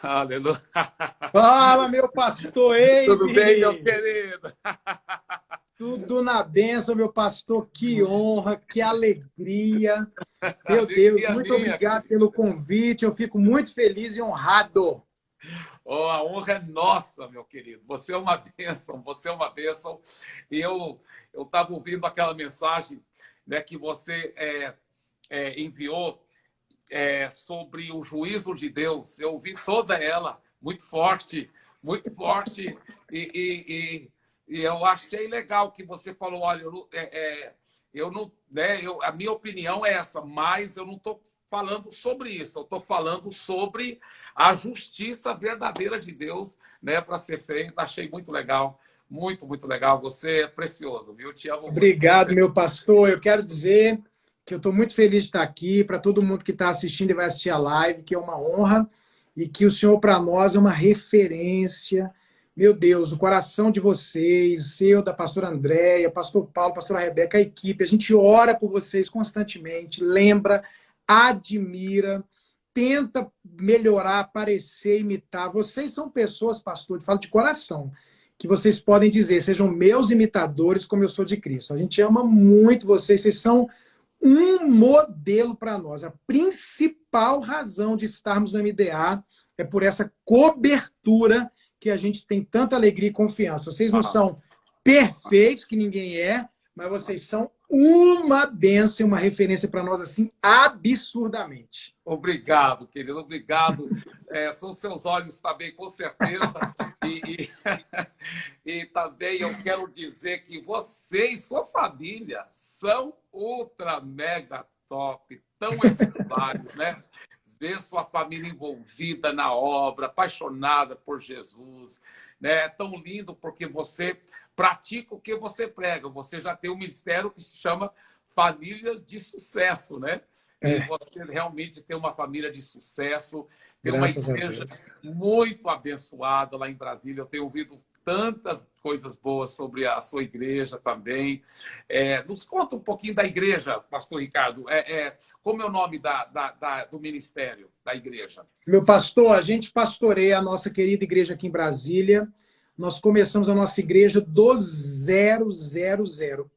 Aleluia. Fala, meu pastor Tudo bem, meu Eibe! querido? Tudo na bênção, meu pastor. Que honra, que alegria. Meu Deus, Alegria muito minha, obrigado querido. pelo convite. Eu fico muito feliz e honrado. Oh, a honra é nossa, meu querido. Você é uma bênção, você é uma bênção. E eu estava ouvindo aquela mensagem, né, que você enviou sobre o juízo de Deus. Eu ouvi toda ela, muito forte. E eu achei legal que você falou, olha, eu não, né, a minha opinião é essa, mas eu não estou falando sobre isso, eu estou falando sobre a justiça verdadeira de Deus, né, para ser feita. Achei muito legal, muito legal. Você é precioso, viu? Eu te amo muito. Obrigado, meu pastor. Eu quero dizer que eu estou muito feliz de estar aqui. Para todo mundo que está assistindo e vai assistir a live, que é uma honra e que o Senhor, para nós, é uma referência. Meu Deus, o coração de vocês, seu, da pastora Andréia, pastor Paulo, pastora Rebeca, a equipe, a gente ora por vocês constantemente, lembra, admira, tenta melhorar, parecer, imitar. Vocês são pessoas, pastor, eu falo de coração, que vocês podem dizer, sejam meus imitadores como eu sou de Cristo. A gente ama muito vocês, vocês são um modelo para nós. A principal razão de estarmos no MDA é por essa cobertura que a gente tem tanta alegria e confiança. Vocês não Ah, são perfeitos, que ninguém é, mas vocês são uma bênção, uma referência para nós, assim, absurdamente. obrigado, querido, obrigado. São seus olhos também, com certeza. E, e também eu quero dizer que você e sua família são ultra mega top, tão exemplares, né? Ver sua família envolvida na obra, apaixonada por Jesus, né? É tão lindo porque você pratica o que você prega. Você já tem um ministério que se chama Famílias de Sucesso, né? E É, você realmente tem uma família de sucesso, tem uma graças a igreja Deus. muito abençoada lá em Brasília. Eu tenho ouvido tantas coisas boas sobre a sua igreja também. Nos conta um pouquinho da igreja, pastor Ricardo. Como é o nome do ministério da igreja? Meu pastor, a gente pastoreia a nossa querida igreja aqui em Brasília. Nós começamos a nossa igreja do 000.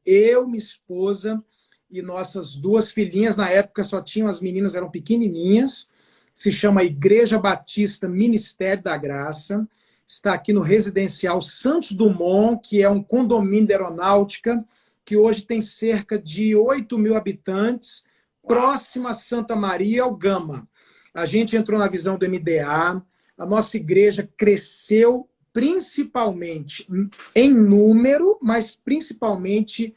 Eu, minha esposa e nossas duas filhinhas, na época só tinham as meninas, eram pequenininhas. Se chama Igreja Batista Ministério da Graça. Está aqui no residencial Santos Dumont, que é um condomínio da aeronáutica, que hoje tem cerca de 8.000 habitantes, Uau! próxima a Santa Maria, ao Gama. A gente entrou na visão do MDA, a nossa igreja cresceu principalmente em número, mas principalmente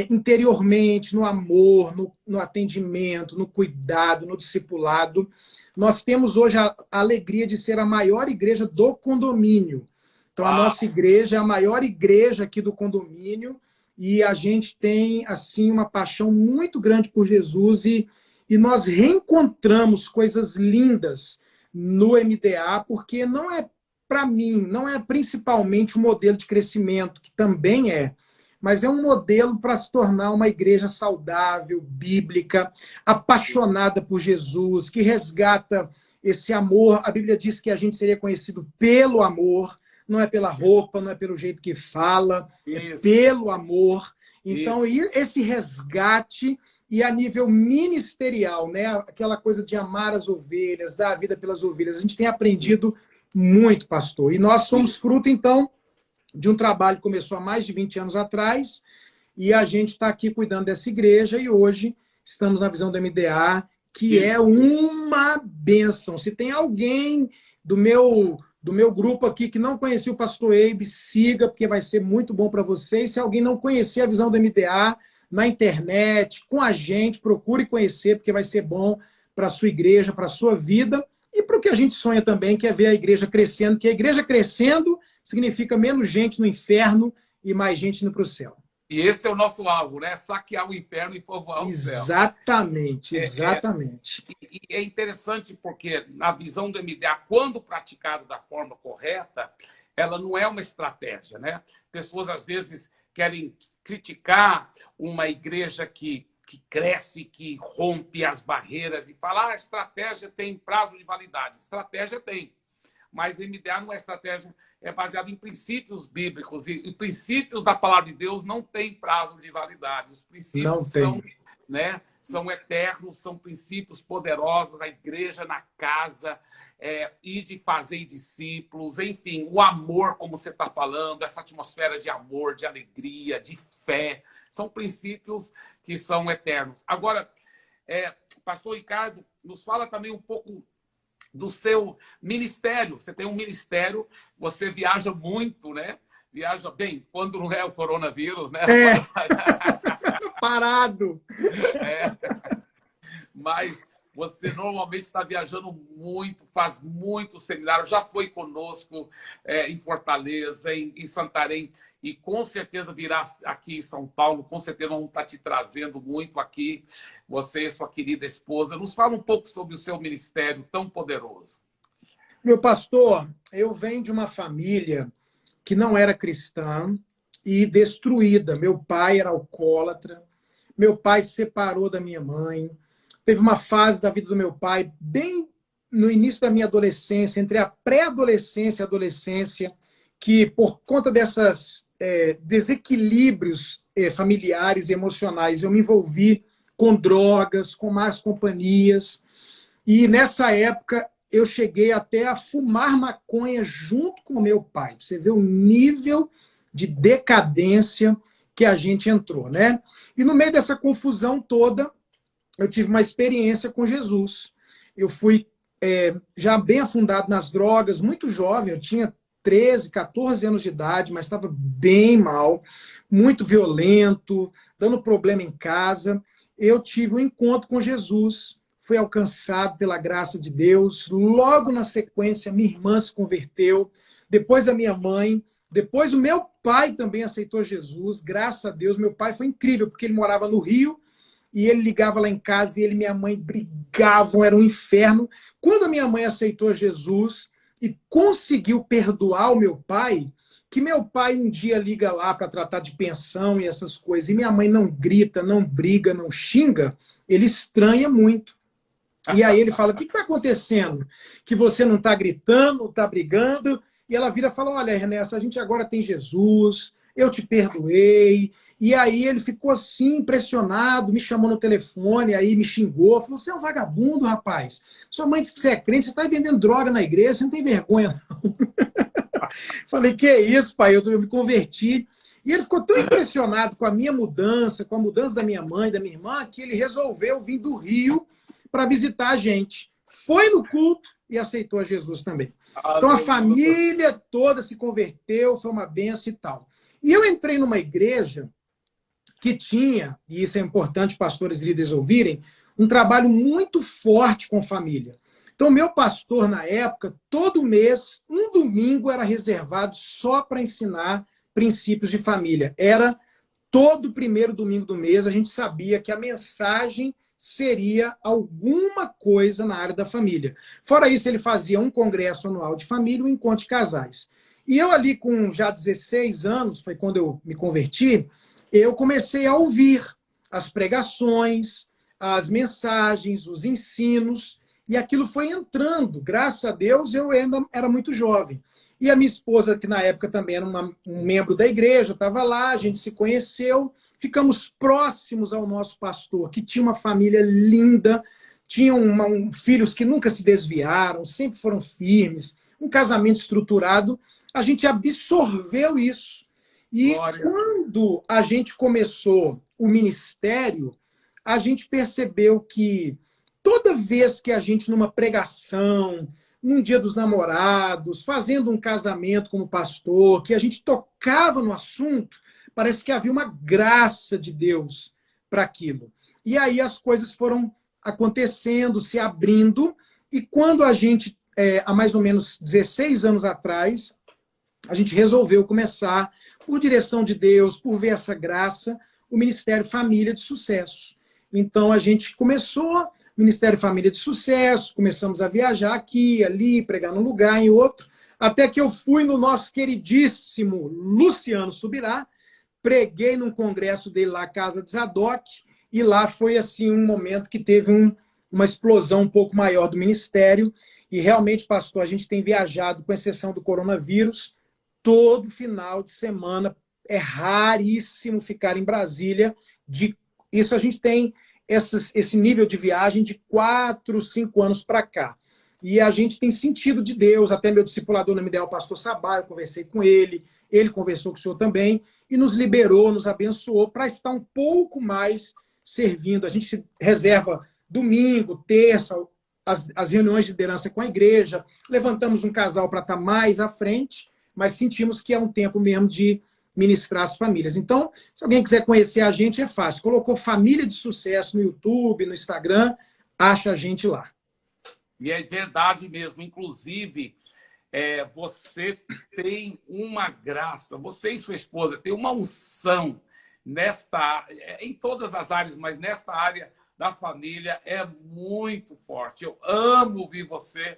interiormente, no amor, no atendimento, no cuidado, no discipulado. Nós temos hoje a alegria de ser a maior igreja do condomínio. Então, a Uau! nossa igreja é a maior igreja aqui do condomínio e a gente tem, assim, uma paixão muito grande por Jesus e nós reencontramos coisas lindas no MDA, porque não é, para mim, não é principalmente um modelo de crescimento, que também mas é um modelo para se tornar uma igreja saudável, bíblica, apaixonada por Jesus, que resgata esse amor. A Bíblia diz que a gente seria conhecido pelo amor, não é pela roupa, não é pelo jeito que fala, é Isso, pelo amor. Então, isso. esse resgate e a nível ministerial, né? Aquela coisa de amar as ovelhas, dar a vida pelas ovelhas. A gente tem aprendido muito, pastor. E nós somos fruto, então, de um trabalho que começou há mais de 20 anos atrás, e a gente está aqui cuidando dessa igreja, e hoje estamos na visão do MDA, que Que é uma bênção. Se tem alguém do meu grupo aqui que não conhecia o pastor Eibe, siga, porque vai ser muito bom para vocês. Se alguém não conhecia a visão do MDA na internet, com a gente, procure conhecer, porque vai ser bom para a sua igreja, para a sua vida, e para o que a gente sonha também, que é ver a igreja crescendo, que a igreja crescendo significa menos gente no inferno e mais gente indo para o céu. E esse é o nosso alvo, né? Saquear o inferno e povoar o céu. Exatamente, É, é, exatamente. e é interessante porque a visão do MDA, quando praticada da forma correta, ela não é uma estratégia, né? Pessoas às vezes querem criticar uma igreja que que cresce, que rompe as barreiras e fala, a estratégia tem prazo de validade. Estratégia tem, mas MDA não é estratégia, é baseado em princípios bíblicos e princípios da palavra de Deus não tem prazo de validade. Os princípios são, né, são eternos, são princípios poderosos na igreja, na casa, e de fazer discípulos, enfim, o amor, como você está falando, essa atmosfera de amor, de alegria, de fé, são princípios que são eternos. Agora, pastor Ricardo, nos fala também um pouco do seu ministério. Você tem um ministério, você viaja muito, né? Viaja bem, quando não é o coronavírus, né? Parado. Mas você normalmente está viajando muito, faz muitos seminários, já foi conosco em Fortaleza, em Santarém, e com certeza virá aqui em São Paulo, com certeza vamos estar te trazendo muito aqui, você e sua querida esposa. Nos fala um pouco sobre o seu ministério tão poderoso. Meu pastor, eu venho de uma família que não era cristã e destruída. Meu pai era alcoólatra, meu pai se separou da minha mãe. Teve uma fase da vida do meu pai, bem no início da minha adolescência, entre a pré-adolescência e a adolescência, que por conta desses desequilíbrios familiares e emocionais, eu me envolvi com drogas, com más companhias. E nessa época, eu cheguei até a fumar maconha junto com o meu pai. Você vê o nível de decadência que a gente entrou, né? E no meio dessa confusão toda, eu tive uma experiência com Jesus. Eu fui já bem afundado nas drogas, muito jovem, eu tinha 13, 14 anos de idade, mas estava bem mal, muito violento, dando problema em casa. Eu tive um encontro com Jesus, fui alcançado pela graça de Deus. Logo na sequência, minha irmã se converteu, depois a minha mãe, depois o meu pai também aceitou Jesus, graças a Deus. Meu pai foi incrível, porque ele morava no Rio, e ele ligava lá em casa e ele e minha mãe brigavam, era um inferno. Quando a minha mãe aceitou Jesus e conseguiu perdoar o meu pai, que meu pai um dia liga lá para tratar de pensão e essas coisas, e minha mãe não grita, não briga, não xinga, ele estranha muito. E aí ele fala, o que está acontecendo? Que você não está gritando, não está brigando? E ela vira e fala, olha, Ernesto, a gente agora tem Jesus, eu te perdoei. E aí ele ficou assim, impressionado, me chamou no telefone, aí me xingou, falou, você é um vagabundo, rapaz. Sua mãe disse que você é crente, você está vendendo droga na igreja, você não tem vergonha, não. Falei, que é isso, pai, eu me converti. E ele ficou tão impressionado com a minha mudança, com a mudança da minha mãe, da minha irmã, que ele resolveu vir do Rio para visitar a gente. Foi no culto e aceitou a Jesus também. Então a família toda se converteu, foi uma benção e tal. E eu entrei numa igreja que tinha, e isso é importante pastores e líderes ouvirem, um trabalho muito forte com família. Então, meu pastor, na época, todo mês, um domingo era reservado só para ensinar princípios de família. Era todo primeiro domingo do mês, a gente sabia que a mensagem seria alguma coisa na área da família. Fora isso, ele fazia um congresso anual de família, um encontro de casais. E eu ali com já 16 anos, foi quando eu me converti, eu comecei a ouvir as pregações, as mensagens, os ensinos, e aquilo foi entrando. Graças a Deus, eu ainda era muito jovem. E a minha esposa, que na época também era um membro da igreja, estava lá, a gente se conheceu, ficamos próximos ao nosso pastor, que tinha uma família linda, tinham filhos que nunca se desviaram, sempre foram firmes, um casamento estruturado. A gente absorveu isso. E Glória. Quando a gente começou o ministério, a gente percebeu que toda vez que a gente, numa pregação, num dia dos namorados, fazendo um casamento como pastor, que a gente tocava no assunto, parece que havia uma graça de Deus para aquilo. E aí as coisas foram acontecendo, se abrindo, e quando a gente, há mais ou menos 16 anos atrás, a gente resolveu começar, por direção de Deus, por ver essa graça, o Ministério Família de Sucesso. Então, a gente começou Ministério Família de Sucesso, começamos a viajar aqui, ali, pregar num lugar, em outro, até que eu fui no nosso queridíssimo Luciano Subirá, preguei num congresso dele lá, Casa de Zadok, e lá foi assim um momento que teve uma explosão um pouco maior do ministério, e realmente, pastor, a gente tem viajado, com exceção do coronavírus, todo final de semana. É raríssimo ficar em Brasília. Isso a gente tem esse nível de viagem de 4, 5 anos para cá. E a gente tem sentido de Deus. Até meu discipulador nome dela, o pastor Sabá, eu conversei com ele conversou com o senhor também, e nos liberou, nos abençoou para estar um pouco mais servindo. A gente reserva domingo, terça, as reuniões de liderança com a igreja, levantamos um casal para estar mais à frente, mas sentimos que é um tempo mesmo de ministrar as famílias. Então, se alguém quiser conhecer a gente, é fácil. Colocou Família de Sucesso no YouTube, no Instagram, acha a gente lá. E é verdade mesmo. Inclusive, você tem uma graça, você e sua esposa têm uma unção em todas as áreas, mas nesta área da família é muito forte. Eu amo ouvir você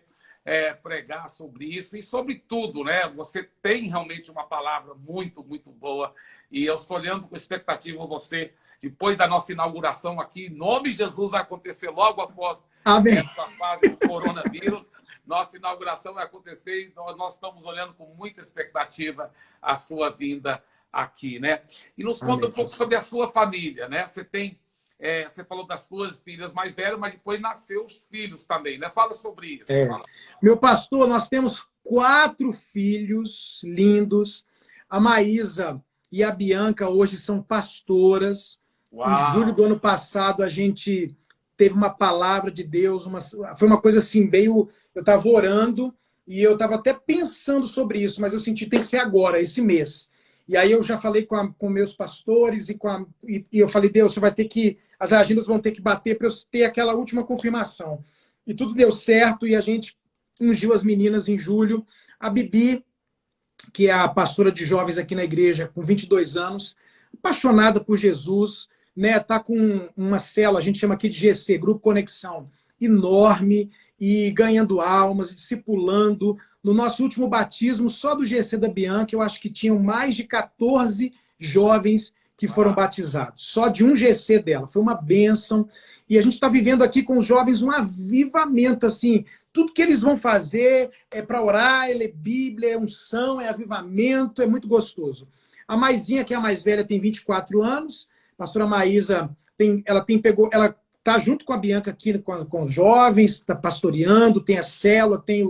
pregar sobre isso e sobre tudo, né? Você tem realmente uma palavra muito, muito boa, e eu estou olhando com expectativa você, depois da nossa inauguração aqui, em nome de Jesus, vai acontecer logo após Amém. essa fase do coronavírus. Nossa inauguração vai acontecer e nós estamos olhando com muita expectativa a sua vinda aqui, né? E nos conta um pouco sobre a sua família, né? Você falou das suas filhas mais velhas, mas depois nasceu os filhos também, né? Fala sobre isso. Fala. Meu pastor, nós temos 4 filhos lindos. A Maísa e a Bianca hoje são pastoras. Uau. Em julho do ano passado, a gente teve uma palavra de Deus. Foi uma coisa assim, meio... Eu estava orando e eu estava até pensando sobre isso, mas eu senti que tem que ser agora, esse mês. E aí eu já falei com meus pastores e eu falei, Deus, você vai ter que... As agendas vão ter que bater para eu ter aquela última confirmação. E tudo deu certo e a gente ungiu as meninas em julho. A Bibi, que é a pastora de jovens aqui na igreja, com 22 anos, apaixonada por Jesus, né? Tá com uma célula, a gente chama aqui de GC, Grupo Conexão, enorme, e ganhando almas, discipulando. No nosso último batismo, só do GC da Bianca, eu acho que tinham mais de 14 jovens que foram batizados, só de um GC dela. Foi uma bênção. E a gente está vivendo aqui com os jovens um avivamento, assim, tudo que eles vão fazer é para orar, é ler Bíblia, é unção, é avivamento, é muito gostoso. A Maisinha, que é a mais velha, tem 24 anos. A pastora Maísa, ela está junto com a Bianca aqui com os jovens, está pastoreando, tem a célula, tem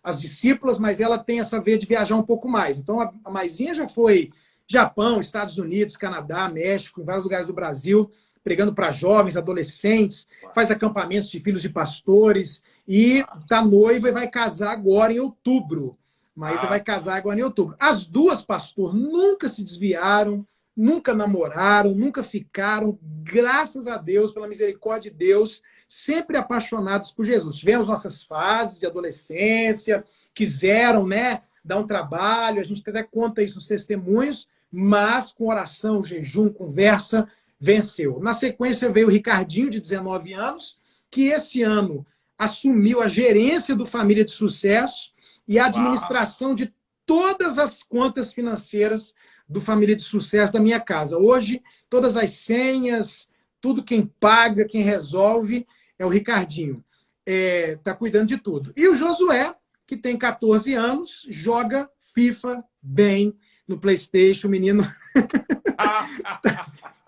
as discípulas, mas ela tem essa veia de viajar um pouco mais. Então, a Maisinha já foi Japão, Estados Unidos, Canadá, México, em vários lugares do Brasil, pregando para jovens, adolescentes, faz acampamentos de filhos de pastores, e está noiva e vai casar agora em outubro. Maísa vai casar agora em outubro. As duas, pastor, nunca se desviaram, nunca namoraram, nunca ficaram, graças a Deus, pela misericórdia de Deus, sempre apaixonados por Jesus. Tivemos nossas fases de adolescência, quiseram, né, dar um trabalho, a gente até conta isso nos testemunhos, mas com oração, jejum, conversa, venceu. Na sequência veio o Ricardinho, de 19 anos, que esse ano assumiu a gerência do Família de Sucesso e a administração de todas as contas financeiras do Família de Sucesso da minha casa. Hoje, todas as senhas, tudo quem paga, quem resolve, é o Ricardinho. Está cuidando de tudo. E o Josué, que tem 14 anos, joga FIFA bem no PlayStation, o menino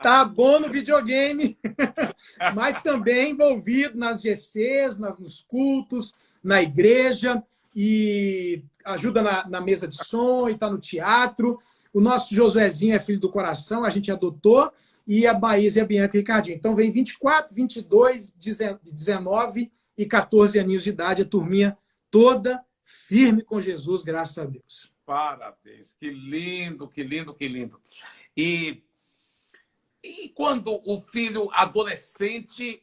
tá bom no videogame, mas também envolvido nas GCs, nos cultos, na igreja, e ajuda na mesa de som, e está no teatro. O nosso Josuezinho é filho do coração, a gente adotou, e a Maísa e a Bianca e o Ricardinho. Então vem 24, 22, 19 e 14 aninhos de idade, a turminha toda firme com Jesus, graças a Deus. Parabéns, que lindo, que lindo, que lindo. E quando o filho adolescente,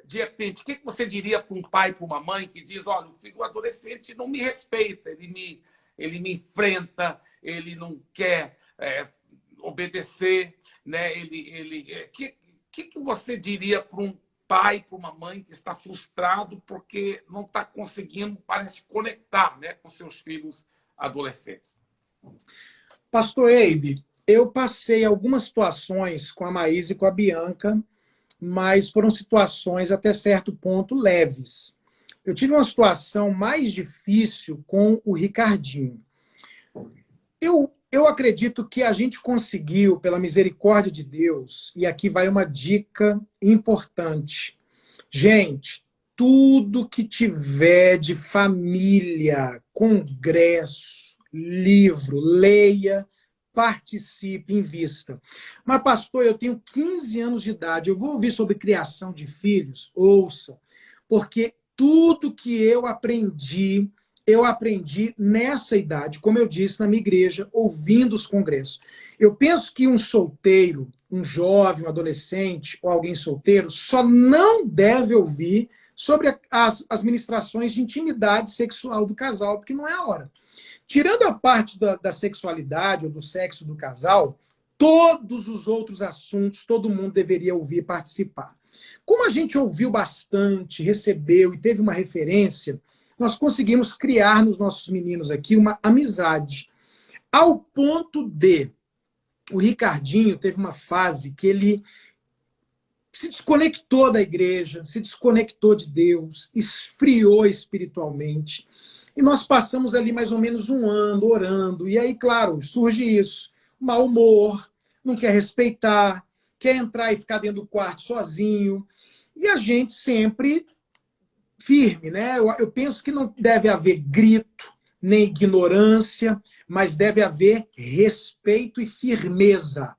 de repente, o que você diria para um pai, para uma mãe que diz, olha, o filho adolescente não me respeita, ele me enfrenta, ele não quer obedecer, né? Que você diria para um pai, para uma mãe que está frustrado porque não está conseguindo, parece, conectar, né, com seus filhos adolescentes? Pastor Eibe, eu passei algumas situações com a Maís e com a Bianca, mas foram situações até certo ponto leves. Eu tive uma situação mais difícil com o Ricardinho. Eu acredito que a gente conseguiu, pela misericórdia de Deus, e aqui vai uma dica importante. Gente, tudo que tiver de família, congresso, livro, leia, participe, invista. Mas, pastor, eu tenho 15 anos de idade, eu vou ouvir sobre criação de filhos? Ouça, porque tudo que eu aprendi nessa idade, como eu disse, na minha igreja, ouvindo os congressos. Eu penso que um solteiro, um jovem, um adolescente ou alguém solteiro só não deve ouvir sobre as ministrações de intimidade sexual do casal, porque não é a hora. Tirando a parte da sexualidade ou do sexo do casal, todos os outros assuntos todo mundo deveria ouvir e participar. Como a gente ouviu bastante, recebeu e teve uma referência, nós conseguimos criar nos nossos meninos aqui uma amizade. Ao ponto de o Ricardinho teve uma fase que ele se desconectou da igreja, se desconectou de Deus, esfriou espiritualmente. E nós passamos ali mais ou menos um ano orando. E aí, claro, surge isso. Mau humor, não quer respeitar, quer entrar e ficar dentro do quarto sozinho. E a gente sempre firme, né? Eu penso que não deve haver grito, nem ignorância, mas deve haver respeito e firmeza.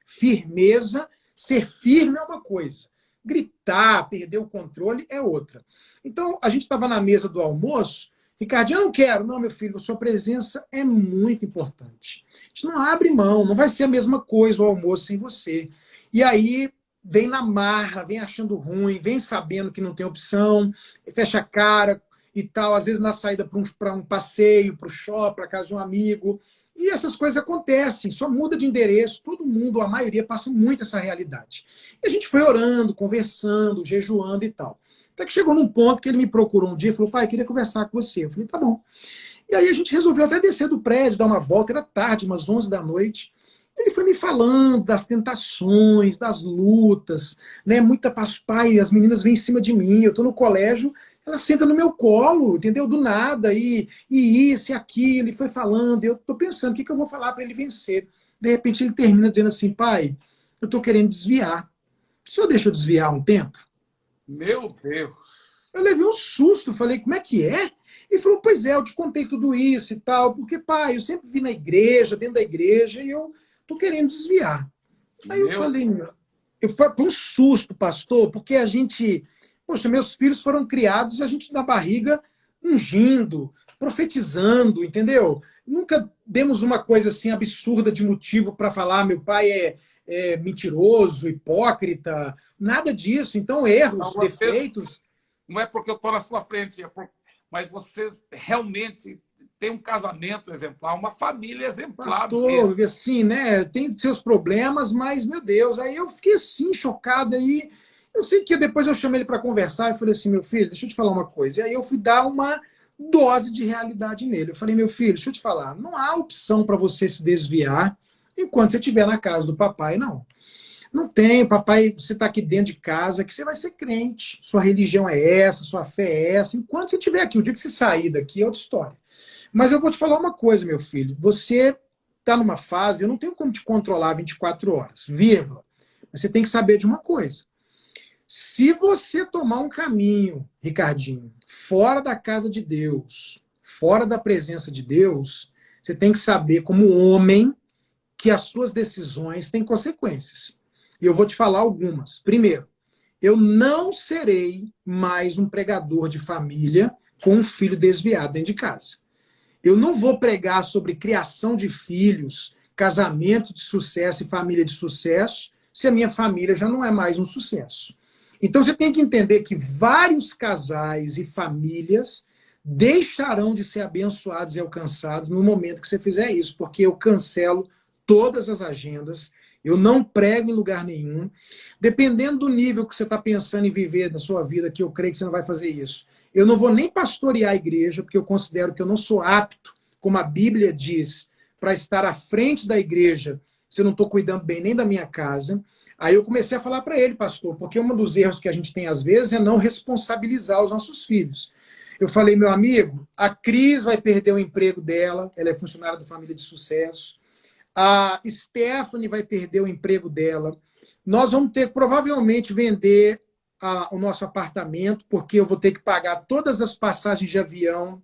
Firmeza, ser firme é uma coisa. Gritar, perder o controle é outra. Então, a gente estava na mesa do almoço. Ricardinho, eu não quero. Não, meu filho, sua presença é muito importante. A gente não abre mão, não vai ser a mesma coisa o almoço sem você. E aí, vem na marra, vem achando ruim, vem sabendo que não tem opção, fecha a cara e tal, às vezes na saída para um passeio, para o shopping, para casa de um amigo. E essas coisas acontecem, só muda de endereço, todo mundo, a maioria, passa muito essa realidade. E a gente foi orando, conversando, jejuando e tal. Até que chegou num ponto que ele me procurou um dia e falou, pai, queria conversar com você. Eu falei, tá bom. E aí a gente resolveu até descer do prédio, dar uma volta, era tarde, umas 11 da noite. Ele foi me falando das tentações, das lutas, né? Muita pai, as meninas vêm em cima de mim, eu tô no colégio, ela senta no meu colo, entendeu? Do nada, e isso e aquilo, e foi falando, e eu tô pensando, o que eu vou falar para ele vencer? De repente ele termina dizendo assim, pai, eu tô querendo desviar. O senhor deixa eu desviar um tempo? Meu Deus! Eu levei um susto, falei, como é que é? Ele falou, pois é, eu te contei tudo isso e tal, porque, pai, eu sempre vi na igreja, dentro da igreja, e eu tô querendo desviar. Aí eu falei, foi um susto, pastor, porque a gente, poxa, meus filhos foram criados, a gente na barriga ungindo, profetizando, entendeu? Nunca demos uma coisa assim absurda de motivo para falar, meu pai é mentiroso, hipócrita, nada disso. Então, erros, Não, defeitos. Não é porque eu estou na sua frente, mas vocês realmente têm um casamento exemplar, uma família exemplar. Pastor, assim, né? Tem seus problemas, mas, meu Deus, aí eu fiquei assim, chocado. Aí eu sei que depois eu chamei ele para conversar e falei assim, meu filho, deixa eu te falar uma coisa. E aí eu fui dar uma dose de realidade nele. Eu falei, meu filho, deixa eu te falar, não há opção para você se desviar enquanto você estiver na casa do papai, não. Não tem, papai, você está aqui dentro de casa, que você vai ser crente. Sua religião é essa, sua fé é essa. Enquanto você estiver aqui, o dia que você sair daqui é outra história. Mas eu vou te falar uma coisa, meu filho. Você está numa fase, eu não tenho como te controlar 24 horas, vírgula. Mas você tem que saber de uma coisa. Se você tomar um caminho, Ricardinho, fora da casa de Deus, fora da presença de Deus, você tem que saber, como homem, que as suas decisões têm consequências. E eu vou te falar algumas. Primeiro, eu não serei mais um pregador de família com um filho desviado dentro de casa. Eu não vou pregar sobre criação de filhos, casamento de sucesso e família de sucesso, se a minha família já não é mais um sucesso. Então você tem que entender que vários casais e famílias deixarão de ser abençoados e alcançados no momento que você fizer isso, porque eu cancelo todas as agendas, eu não prego em lugar nenhum. Dependendo do nível que você está pensando em viver na sua vida, que eu creio que você não vai fazer isso, eu não vou nem pastorear a igreja, porque eu considero que eu não sou apto, como a Bíblia diz, para estar à frente da igreja se eu não estou cuidando bem nem da minha casa. Aí eu comecei a falar para ele, pastor, porque um dos erros que a gente tem às vezes é não responsabilizar os nossos filhos. Eu falei, meu amigo, a Cris vai perder o emprego dela, ela é funcionária da família de sucesso. A Stephanie vai perder o emprego dela. Nós vamos ter que provavelmente vender o nosso apartamento, porque eu vou ter que pagar todas as passagens de avião,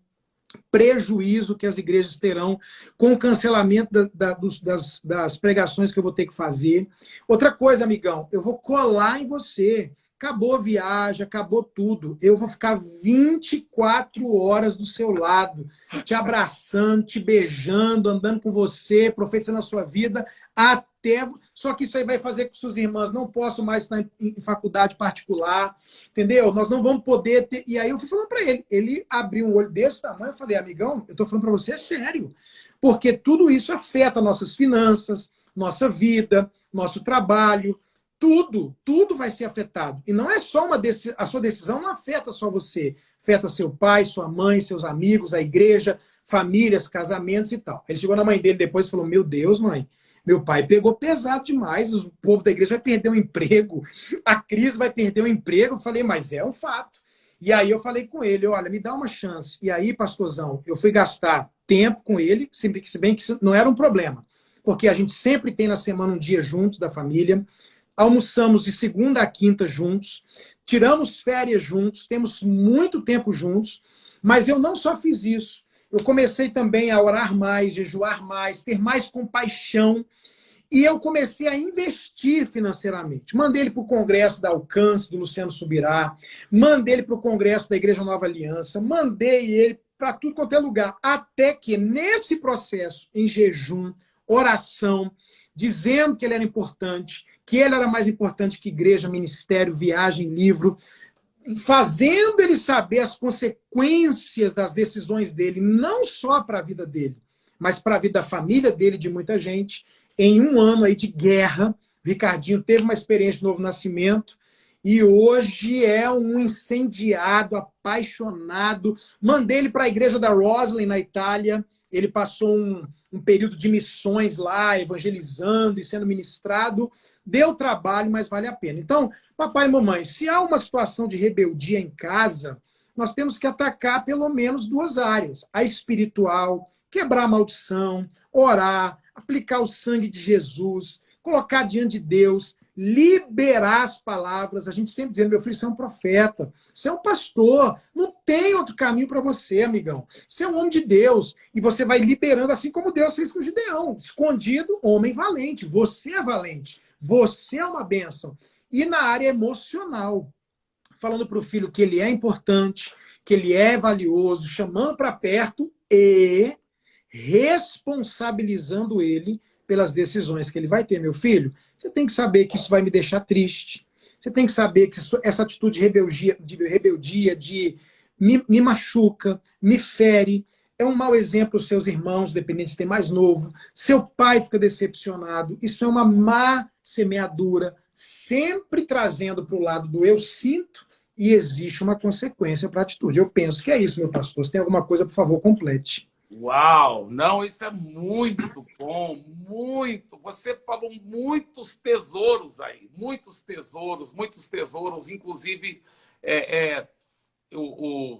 prejuízo que as igrejas terão com o cancelamento das pregações que eu vou ter que fazer. Outra coisa, amigão, eu vou colar em você. Acabou a viagem, acabou tudo. Eu vou ficar 24 horas do seu lado, te abraçando, te beijando, andando com você, profetizando a sua vida, até. Só que isso aí vai fazer com que suas irmãs não possam mais estar em faculdade particular, entendeu? Nós não vamos poder ter. E aí eu fui falando para ele. Ele abriu um olho desse tamanho. Eu falei, amigão, eu estou falando para você sério, porque tudo isso afeta nossas finanças, nossa vida, nosso trabalho. Tudo vai ser afetado. E não é só a sua decisão não afeta só você. Afeta seu pai, sua mãe, seus amigos, a igreja, famílias, casamentos e tal. Ele chegou na mãe dele depois e falou, meu Deus, mãe, meu pai pegou pesado demais, o povo da igreja vai perder o emprego, a Cris vai perder o emprego. Eu falei, mas é um fato. E aí eu falei com ele, olha, me dá uma chance. E aí, pastorzão, eu fui gastar tempo com ele, se bem que isso não era um problema, porque a gente sempre tem na semana um dia juntos da família, almoçamos de segunda a quinta juntos, tiramos férias juntos, temos muito tempo juntos, mas eu não só fiz isso, eu comecei também a orar mais, jejuar mais, ter mais compaixão, e eu comecei a investir financeiramente. Mandei ele para o congresso da Alcance, do Luciano Subirá, mandei ele para o congresso da Igreja Nova Aliança, mandei ele para tudo quanto é lugar, até que nesse processo, em jejum, oração, dizendo que ele era importante, que ele era mais importante que igreja, ministério, viagem, livro, fazendo ele saber as consequências das decisões dele, não só para a vida dele, mas para a vida da família dele, de muita gente. Em um ano aí de guerra, o Ricardinho teve uma experiência de novo nascimento e hoje é um incendiado, apaixonado. Mandei ele para a igreja da Roslin, na Itália. Ele passou um período de missões lá, evangelizando e sendo ministrado. Deu trabalho, mas vale a pena. Então, papai e mamãe, se há uma situação de rebeldia em casa, nós temos que atacar pelo menos duas áreas. A espiritual, quebrar a maldição, orar, aplicar o sangue de Jesus, colocar diante de Deus, liberar as palavras. A gente sempre dizendo, meu filho, você é um profeta, você é um pastor, não tem outro caminho para você, amigão. Você é um homem de Deus e você vai liberando, assim como Deus fez com o Gideão. Escondido, homem valente. Você é valente. Você é uma bênção. E na área emocional, falando para o filho que ele é importante, que ele é valioso, chamando para perto e responsabilizando ele pelas decisões que ele vai ter. Meu filho, você tem que saber que isso vai me deixar triste. Você tem que saber que essa atitude de rebeldia me machuca, me fere. É um mau exemplo os seus irmãos, dependendo se tem mais novo. Seu pai fica decepcionado. Isso é uma má semeadura, sempre trazendo para o lado do eu sinto e existe uma consequência para a atitude. Eu penso que é isso, meu pastor. Se tem alguma coisa, por favor, complete. Uau! Não, isso é muito bom, muito. Você falou muitos tesouros aí, muitos tesouros. Inclusive, é, é, o,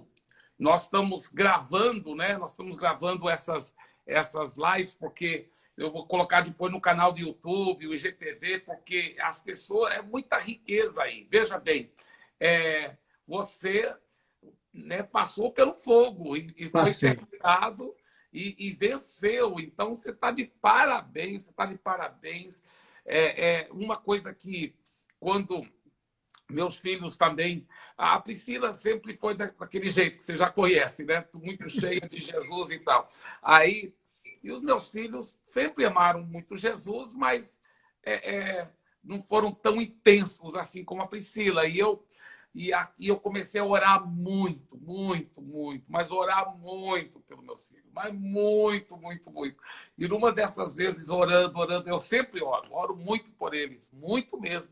nós estamos gravando, né? Nós estamos gravando essas lives porque eu vou colocar depois no canal do YouTube, o IGTV, porque as pessoas é muita riqueza aí. Veja bem, você, né, passou pelo fogo e foi tentado e venceu. Então, você está de parabéns, você está de parabéns. Uma coisa que, quando meus filhos também... A Priscila sempre foi daquele jeito que você já conhece, né? Muito cheia de Jesus e tal. Aí, e os meus filhos sempre amaram muito Jesus, mas não foram tão intensos assim como a Priscila. E eu comecei a orar muito, mas orar muito pelos meus filhos, mas muito. E numa dessas vezes, orando, eu sempre oro muito por eles, muito mesmo.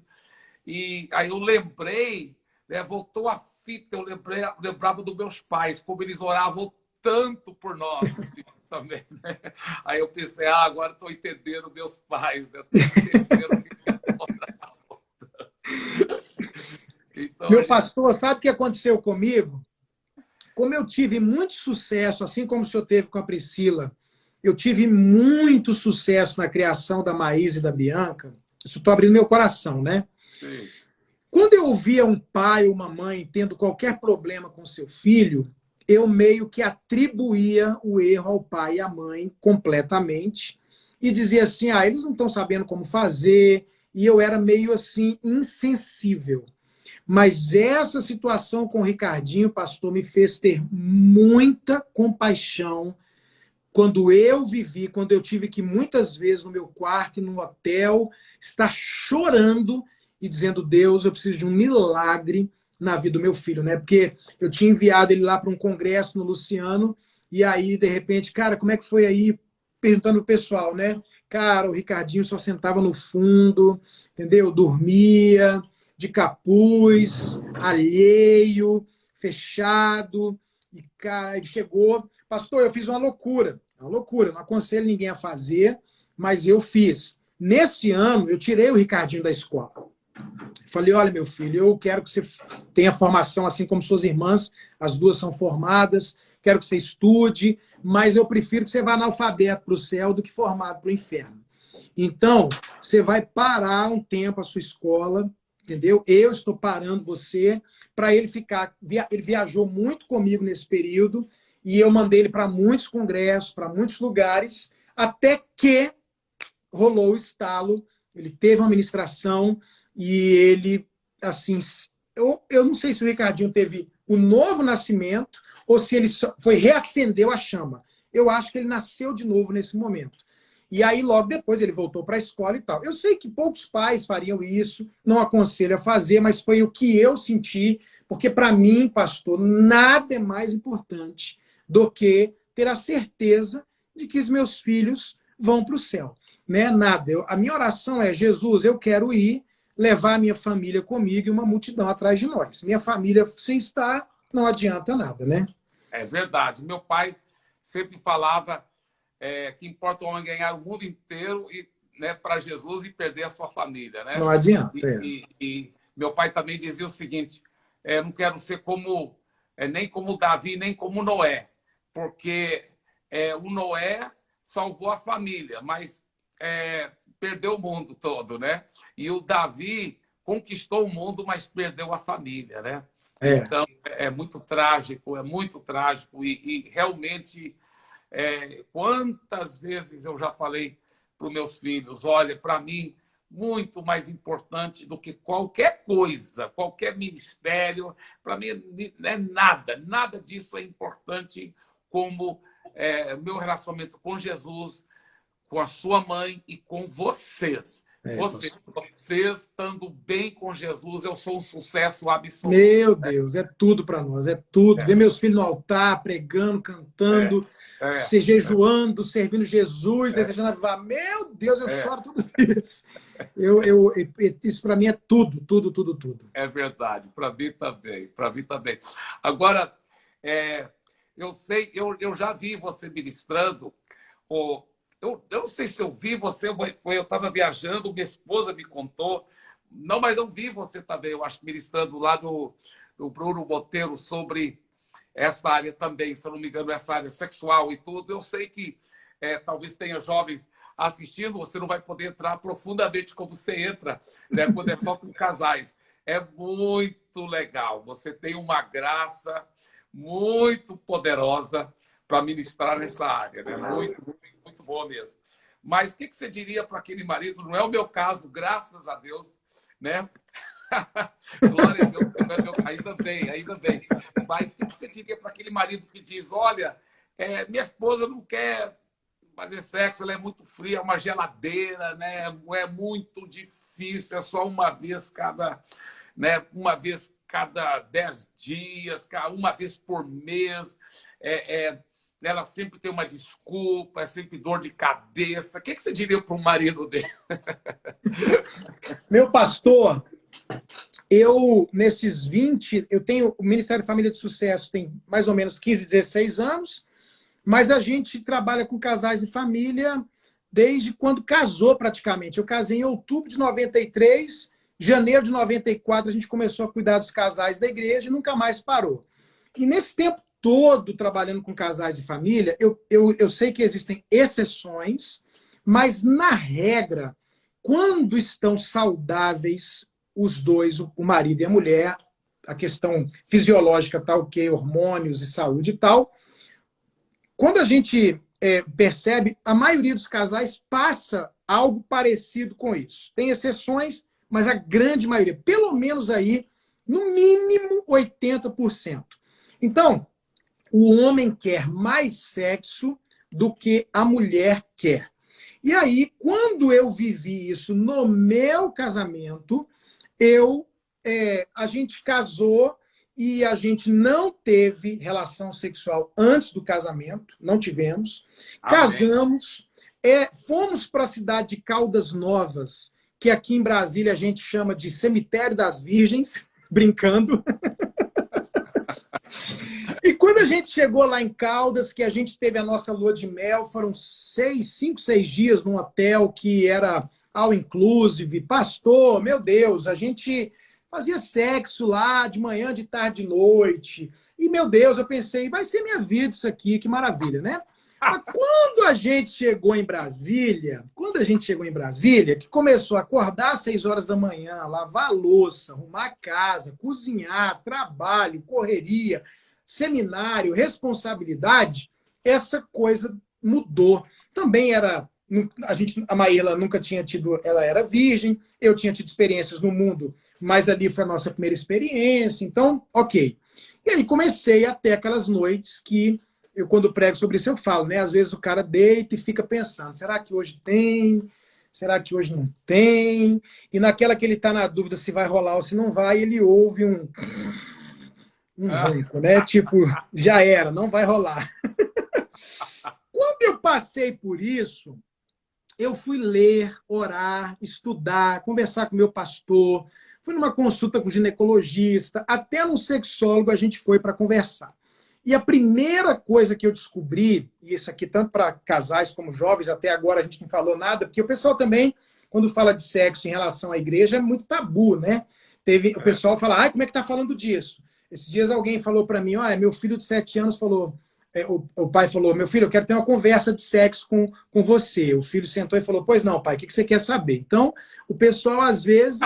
E aí eu lembrei, né, voltou a fita, eu lembrava dos meus pais, como eles oravam tanto por nós, os filhos. também, né? Aí eu pensei, agora estou entendendo meus pais, né? Estou entendendo o que é morar. Então, Meu pastor, sabe o que aconteceu comigo? Como eu tive muito sucesso, assim como o senhor teve com a Priscila, eu tive muito sucesso na criação da Maísa e da Bianca. Isso estou abrindo meu coração, né? sim. Quando eu via um pai ou uma mãe tendo qualquer problema com seu filho, eu meio que atribuía o erro ao pai e à mãe completamente e dizia assim: ah, eles não estão sabendo como fazer, e eu era meio assim insensível. Mas essa situação com o Ricardinho, pastor, me fez ter muita compaixão quando eu vivi, quando eu tive que muitas vezes no meu quarto e no hotel estar chorando e dizendo: Deus, eu preciso de um milagre na vida do meu filho, né? Porque eu tinha enviado ele lá para um congresso no Luciano e aí de repente, cara, como é que foi aí? Perguntando pro pessoal, né? Cara, o Ricardinho só sentava no fundo, entendeu? Dormia de capuz, alheio, fechado. E, cara, ele chegou, pastor, eu fiz uma loucura. É uma loucura, não aconselho ninguém a fazer, mas eu fiz. Nesse ano, eu tirei o Ricardinho da escola. Falei: olha, meu filho, eu quero que você tenha formação assim como suas irmãs, as duas são formadas, quero que você estude, mas eu prefiro que você vá analfabeto para o céu do que formado para o inferno. Então, você vai parar um tempo a sua escola, entendeu? Eu estou parando você para ele ficar. Ele viajou muito comigo nesse período e eu mandei ele para muitos congressos, para muitos lugares, até que rolou o estalo. Ele teve uma ministração e ele, assim, eu não sei se o Ricardinho teve o novo nascimento ou se ele foi reacendeu a chama. Eu acho que ele nasceu de novo nesse momento. E aí, logo depois, ele voltou para a escola e tal. Eu sei que poucos pais fariam isso, não aconselho a fazer, mas foi o que eu senti, porque para mim, pastor, nada é mais importante do que ter a certeza de que os meus filhos vão para o céu. Né? Nada. A minha oração é: Jesus, eu quero ir, levar a minha família comigo e uma multidão atrás de nós. Minha família sem estar, não adianta nada, né? É verdade. Meu pai sempre falava que importa o homem ganhar o mundo inteiro e, né, para Jesus e perder a sua família, né? Não adianta. E meu pai também dizia o seguinte: não quero ser como nem como Davi, nem como Noé, porque o Noé salvou a família, mas perdeu o mundo todo, né? E o Davi conquistou o mundo, mas perdeu a família, né? Então, é muito trágico, e realmente, quantas vezes eu já falei para os meus filhos: olha, para mim, muito mais importante do que qualquer coisa, qualquer ministério, para mim é nada disso é importante como meu relacionamento com Jesus, com a sua mãe e com vocês. Vocês estando bem com Jesus, eu sou um sucesso absoluto. Meu Deus, é tudo para nós, é tudo. Ver meus filhos no altar, pregando, cantando, se jejuando, servindo Jesus, desejando avivar. Meu Deus, eu choro tudo isso. Isso para mim é tudo, tudo, tudo, tudo. É verdade, para mim também, para mim também. Agora, eu sei, eu já vi você ministrando. Eu não sei se eu vi você, eu estava viajando, minha esposa me contou. Não, mas eu vi você também, eu acho, ministrando lá do Bruno Botelho sobre essa área também, se eu não me engano, essa área sexual e tudo. Eu sei que talvez tenha jovens assistindo, você não vai poder entrar profundamente como você entra, né, quando é só com casais. É muito legal, você tem uma graça muito poderosa para ministrar nessa área, né? Muito boa mesmo. Mas o que você diria para aquele marido? Não é o meu caso, graças a Deus, né? Glória a Deus, ainda bem. Mas o que você diria para aquele marido que diz: olha, minha esposa não quer fazer sexo, ela é muito fria, é uma geladeira, né? É muito difícil, é só uma vez cada 10 dias, uma vez por mês. Ela sempre tem uma desculpa, é sempre dor de cabeça. O que você diria para um marido dele? Meu pastor, eu tenho o Ministério Família de Sucesso tem mais ou menos 15, 16 anos, mas a gente trabalha com casais e família desde quando casou praticamente. Eu casei em outubro de 93, janeiro de 94 a gente começou a cuidar dos casais da igreja e nunca mais parou. E nesse tempo todo trabalhando com casais e família, eu sei que existem exceções, mas na regra, quando estão saudáveis os dois, o marido e a mulher, a questão fisiológica tá ok, hormônios e saúde e tal, quando a gente percebe, a maioria dos casais passa algo parecido com isso. Tem exceções, mas a grande maioria, pelo menos aí, no mínimo 80%. Então, o homem quer mais sexo do que a mulher quer. E aí, quando eu vivi isso no meu casamento, a gente casou e a gente não teve relação sexual antes do casamento, não tivemos. Amém. Casamos, fomos para a cidade de Caldas Novas, que aqui em Brasília a gente chama de Cemitério das Virgens, brincando. E quando a gente chegou lá em Caldas, que a gente teve a nossa lua de mel, foram 5, 6 dias num hotel que era all inclusive, pastor, meu Deus, a gente fazia sexo lá de manhã, de tarde, de noite. E, meu Deus, eu pensei, vai ser minha vida isso aqui, que maravilha, né? Mas quando a gente chegou em Brasília, que começou a acordar às 6 horas da manhã, lavar a louça, arrumar a casa, cozinhar, trabalho, correria, seminário, responsabilidade, essa coisa mudou. Também era... A Maíla nunca tinha tido... Ela era virgem, eu tinha tido experiências no mundo, mas ali foi a nossa primeira experiência, então, ok. E aí comecei a ter aquelas noites que eu, quando prego sobre isso, eu falo, né? Às vezes o cara deita e fica pensando, será que hoje tem? Será que hoje não tem? E naquela que ele está na dúvida se vai rolar ou se não vai, ele ouve um ronco, né? Tipo, já era, não vai rolar. Quando eu passei por isso, eu fui ler, orar, estudar, conversar com meu pastor, fui numa consulta com ginecologista, até no sexólogo a gente foi para conversar. E a primeira coisa que eu descobri, e isso aqui tanto para casais como jovens, até agora a gente não falou nada, porque o pessoal também, quando fala de sexo em relação à igreja, é muito tabu, né? O pessoal fala, como é que tá falando disso? Esses dias alguém falou para mim, meu filho de 7 anos falou, o pai falou, meu filho, eu quero ter uma conversa de sexo com você. O filho sentou e falou, pois não, pai, o que você quer saber? Então, o pessoal às vezes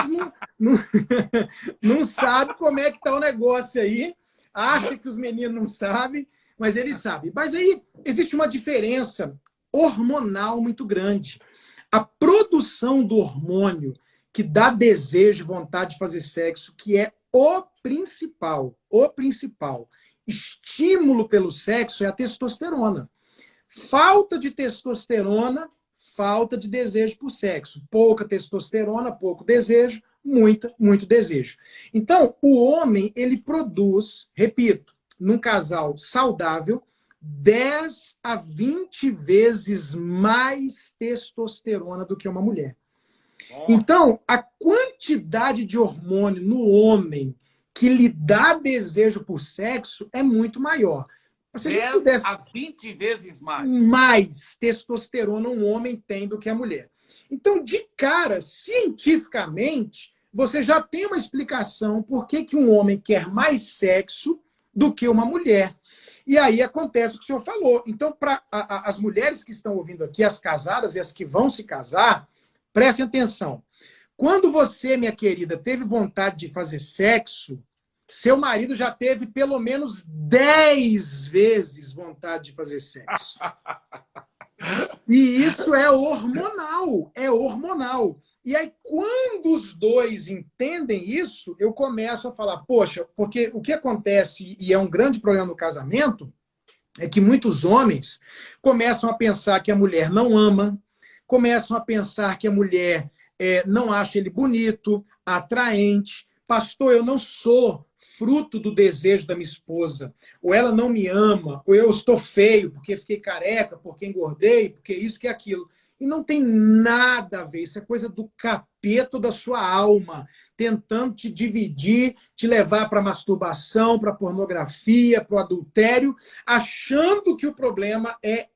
não sabe como é que tá o negócio aí, acha que os meninos não sabem, mas eles sabem. Mas aí existe uma diferença hormonal muito grande. A produção do hormônio que dá desejo e vontade de fazer sexo, que é o principal estímulo pelo sexo, é a testosterona. Falta de testosterona, falta de desejo por sexo. Pouca testosterona, pouco desejo, muito desejo. Então, o homem, ele produz, repito, num casal saudável, 10 a 20 vezes mais testosterona do que uma mulher. Então, a quantidade de hormônio no homem que lhe dá desejo por sexo é muito maior. Se a gente pudesse... a 20 vezes mais. Mais testosterona um homem tem do que a mulher. Então, de cara, cientificamente, você já tem uma explicação por que um homem quer mais sexo do que uma mulher. E aí acontece o que o senhor falou. Então, para as mulheres que estão ouvindo aqui, as casadas e as que vão se casar, prestem atenção. Quando você, minha querida, teve vontade de fazer sexo, seu marido já teve pelo menos 10 vezes vontade de fazer sexo. E isso é hormonal, E aí, quando os dois entendem isso, eu começo a falar, poxa, porque o que acontece, e é um grande problema no casamento, é que muitos homens começam a pensar que a mulher não ama, começam a pensar que a mulher não acha ele bonito, atraente. Pastor, eu não sou fruto do desejo da minha esposa. Ou ela não me ama, ou eu estou feio porque fiquei careca, porque engordei, porque isso, que aquilo. E não tem nada a ver. Isso é coisa do capeta da sua alma, tentando te dividir, te levar para masturbação, para pornografia, para o adultério, achando que o problema é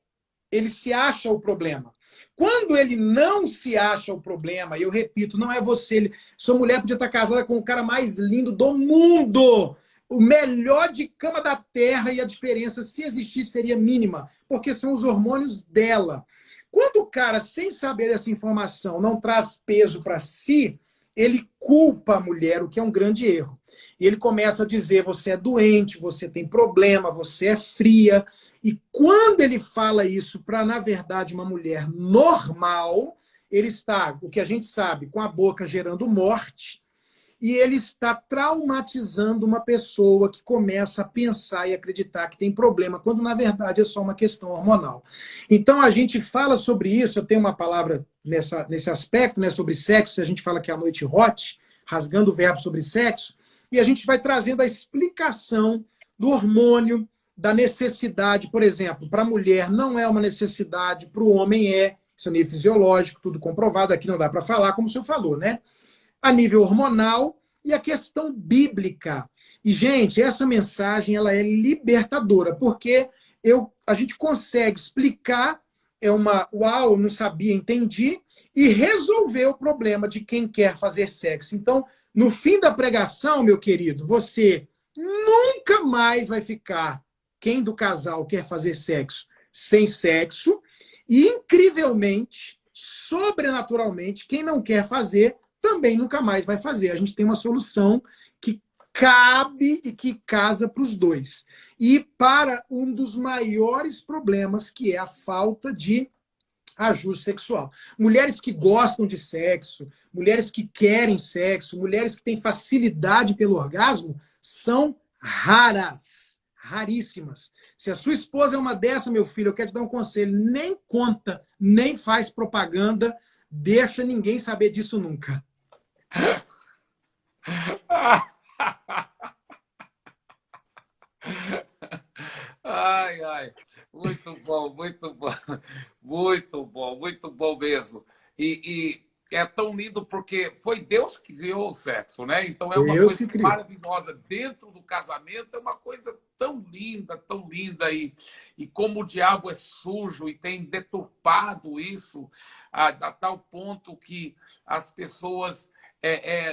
ele se acha o problema. Quando ele não se acha o problema, e eu repito, não é você. Sua mulher podia estar casada com o cara mais lindo do mundo, o melhor de cama da terra, e a diferença, se existir, seria mínima, porque são os hormônios dela. Quando o cara, sem saber dessa informação, não traz peso para si, ele culpa a mulher, o que é um grande erro. E ele começa a dizer: você é doente, você tem problema, você é fria. E quando ele fala isso para, na verdade, uma mulher normal, ele está, o que a gente sabe, com a boca gerando morte, e ele está traumatizando uma pessoa que começa a pensar e acreditar que tem problema, quando na verdade é só uma questão hormonal. Então a gente fala sobre isso, eu tenho uma palavra nesse aspecto, né, sobre sexo, a gente fala que é a noite hot, rasgando o verbo sobre sexo, e a gente vai trazendo a explicação do hormônio, da necessidade, por exemplo, para a mulher não é uma necessidade, para o homem é, isso é nível fisiológico, tudo comprovado, aqui não dá para falar, como o senhor falou, né? A nível hormonal e a questão bíblica. E, gente, essa mensagem ela é libertadora, porque a gente consegue explicar, uau, não sabia, entendi, e resolver o problema de quem quer fazer sexo. Então, no fim da pregação, meu querido, você nunca mais vai ficar, quem do casal quer fazer sexo, sem sexo, e incrivelmente, sobrenaturalmente, quem não quer fazer, também nunca mais vai fazer. A gente tem uma solução que cabe e que casa para os dois. E para um dos maiores problemas, que é a falta de ajuste sexual. Mulheres que gostam de sexo, mulheres que querem sexo, mulheres que têm facilidade pelo orgasmo, são raras, raríssimas. Se a sua esposa é uma dessa, meu filho, eu quero te dar um conselho: nem conta, nem faz propaganda, deixa ninguém saber disso nunca. Ai, ai, muito bom, muito bom, muito bom mesmo. E é tão lindo porque foi Deus que criou o sexo, né? Então é uma Deus coisa que criou. maravilhosa. Dentro do casamento é uma coisa tão linda. E como o diabo é sujo e tem deturpado isso a tal ponto que as pessoas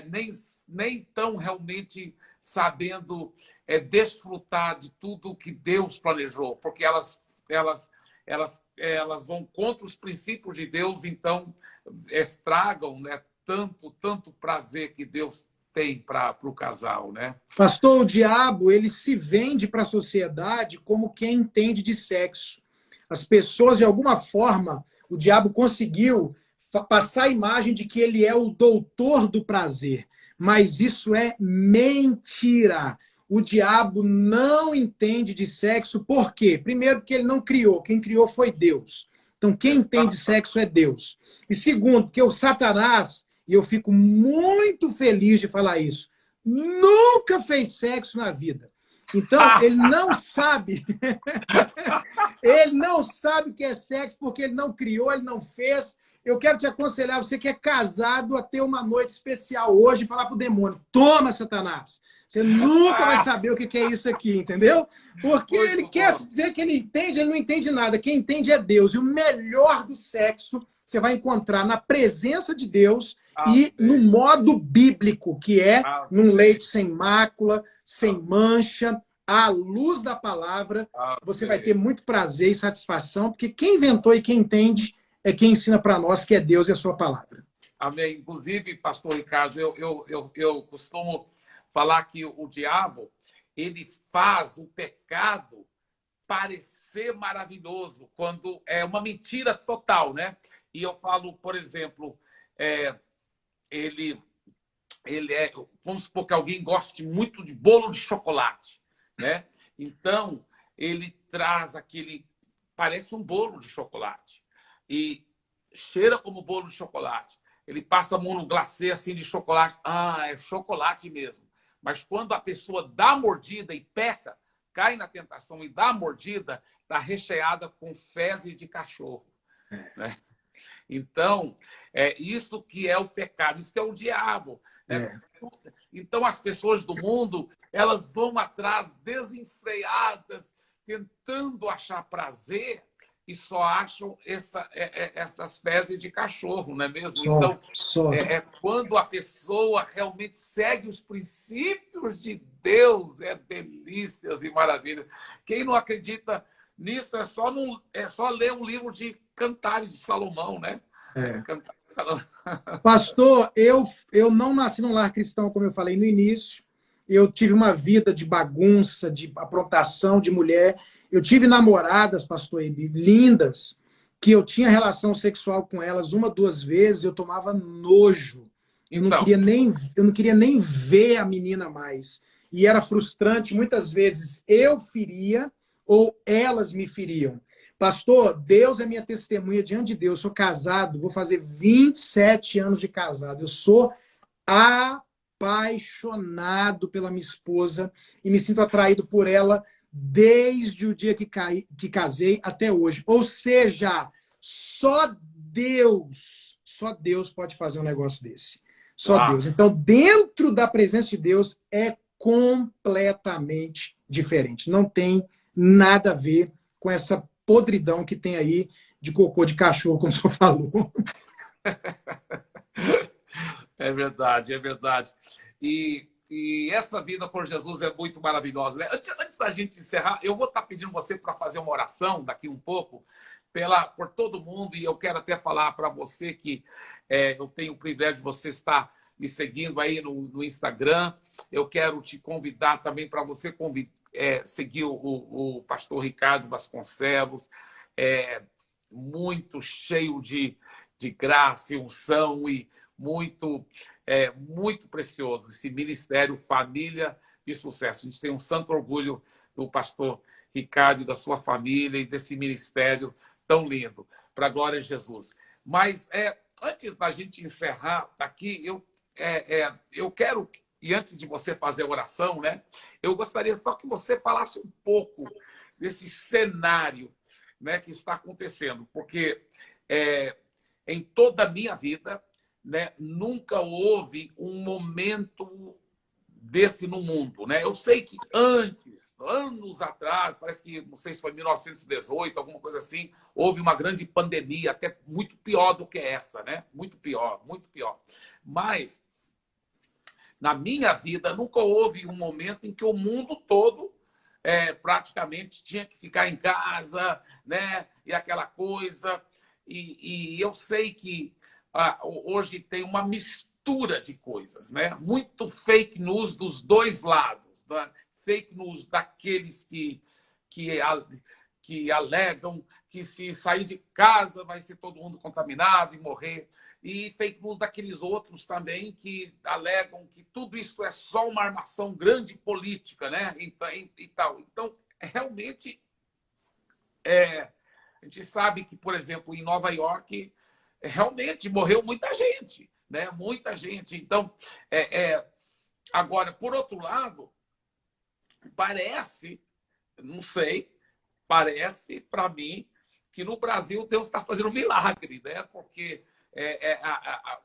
nem estão realmente sabendo desfrutar de tudo que Deus planejou, porque elas vão contra os princípios de Deus, então estragam, né, tanto prazer que Deus tem para o casal, né? Pastor, o diabo, ele se vende para a sociedade como quem entende de sexo. As pessoas, de alguma forma, o diabo conseguiu passar a imagem de que ele é o doutor do prazer. Mas isso é mentira. O diabo não entende de sexo. Por quê? Primeiro, porque ele não criou. Quem criou foi Deus. Então, quem entende de sexo é Deus. E segundo, porque o Satanás, e eu fico muito feliz de falar isso, nunca fez sexo na vida. Então, ele não sabe. Ele não sabe o que é sexo, porque ele não criou, ele não fez. Eu quero te aconselhar, você que é casado, a ter uma noite especial hoje e falar pro demônio: toma, Satanás. Você nunca vai saber o que é isso aqui, entendeu? Porque Muito ele quer bom. dizer que ele entende, ele não entende nada. Quem entende é Deus. E o melhor do sexo você vai encontrar na presença de Deus e no Amém. modo bíblico, que é num Amém. leite sem mácula, sem mancha, à luz da palavra. Você vai ter Amém. muito prazer e satisfação, porque quem inventou e quem entende é quem ensina para nós, que é Deus e a sua palavra. Amém. Inclusive, pastor Ricardo, eu costumo falar que o diabo, ele faz o pecado parecer maravilhoso quando é uma mentira total, né? E eu falo, por exemplo, é, ele, vamos supor que alguém goste muito de bolo de chocolate, né? Então, ele traz parece um bolo de chocolate e cheira como bolo de chocolate. Ele passa a mão no glacê assim de chocolate. Ah, é chocolate mesmo. Mas quando a pessoa dá a mordida e peca, cai na tentação e dá a mordida, está recheada com fezes de cachorro, né? Então, é isso que é o pecado, isso que é o diabo. Né? Então, as pessoas do mundo, elas vão atrás desenfreadas, tentando achar prazer e só acham essas fezes de cachorro, não é mesmo? Então, Só. Quando a pessoa realmente segue os princípios de Deus, é delícias e maravilhas. Quem não acredita nisso é só ler um livro de Cantares de Salomão, né? Pastor, eu não nasci num lar cristão, como eu falei no início. Eu tive uma vida de bagunça, de aprontação de mulher. Eu tive namoradas, pastor Ebi, lindas, que eu tinha relação sexual com elas uma, duas vezes, eu tomava nojo. Eu não queria nem ver a menina mais. E era frustrante, muitas vezes eu feria ou elas me feriam. Pastor, Deus é minha testemunha diante de Deus. Eu sou casado, vou fazer 27 anos de casado. Eu sou apaixonado pela minha esposa e me sinto atraído por ela desde o dia que casei até hoje. Ou seja, só Deus pode fazer um negócio desse. Só Deus. Então, dentro da presença de Deus é completamente diferente. Não tem nada a ver com essa podridão que tem aí de cocô de cachorro, como o senhor falou. É verdade, é verdade. E essa vida por Jesus é muito maravilhosa. Né? Antes da gente encerrar, eu vou estar pedindo você para fazer uma oração daqui um pouco por todo mundo, e eu quero até falar para você que eu tenho o privilégio de você estar me seguindo aí no Instagram. Eu quero te convidar também para você seguir o pastor Ricardo Vasconcelos, muito cheio de graça e unção, e muito precioso esse ministério Família de Sucesso. A gente tem um santo orgulho do pastor Ricardo e da sua família e desse ministério tão lindo, para a glória de Jesus. Mas antes da gente encerrar aqui, eu quero, e antes de você fazer a oração, né, eu gostaria só que você falasse um pouco desse cenário, né, que está acontecendo, porque em toda a minha vida, né, nunca houve um momento desse no mundo, né? Eu sei que antes, anos atrás, parece que, não sei se foi 1918, alguma coisa assim, houve uma grande pandemia, até muito pior do que essa, né? Muito pior, muito pior. Mas, na minha vida, nunca houve um momento em que o mundo todo praticamente tinha que ficar em casa, né? E aquela coisa. E eu sei que hoje tem uma mistura de coisas, né? Muito fake news dos dois lados, né? Fake news daqueles que alegam que se sair de casa vai ser todo mundo contaminado e morrer, e fake news daqueles outros também que alegam que tudo isso é só uma armação grande política, né? E tal. Então, realmente, a gente sabe que, por exemplo, em Nova York, realmente morreu muita gente, né? Muita gente. Então, agora, por outro lado, parece, não sei, parece para mim que no Brasil Deus está fazendo um milagre, né? Porque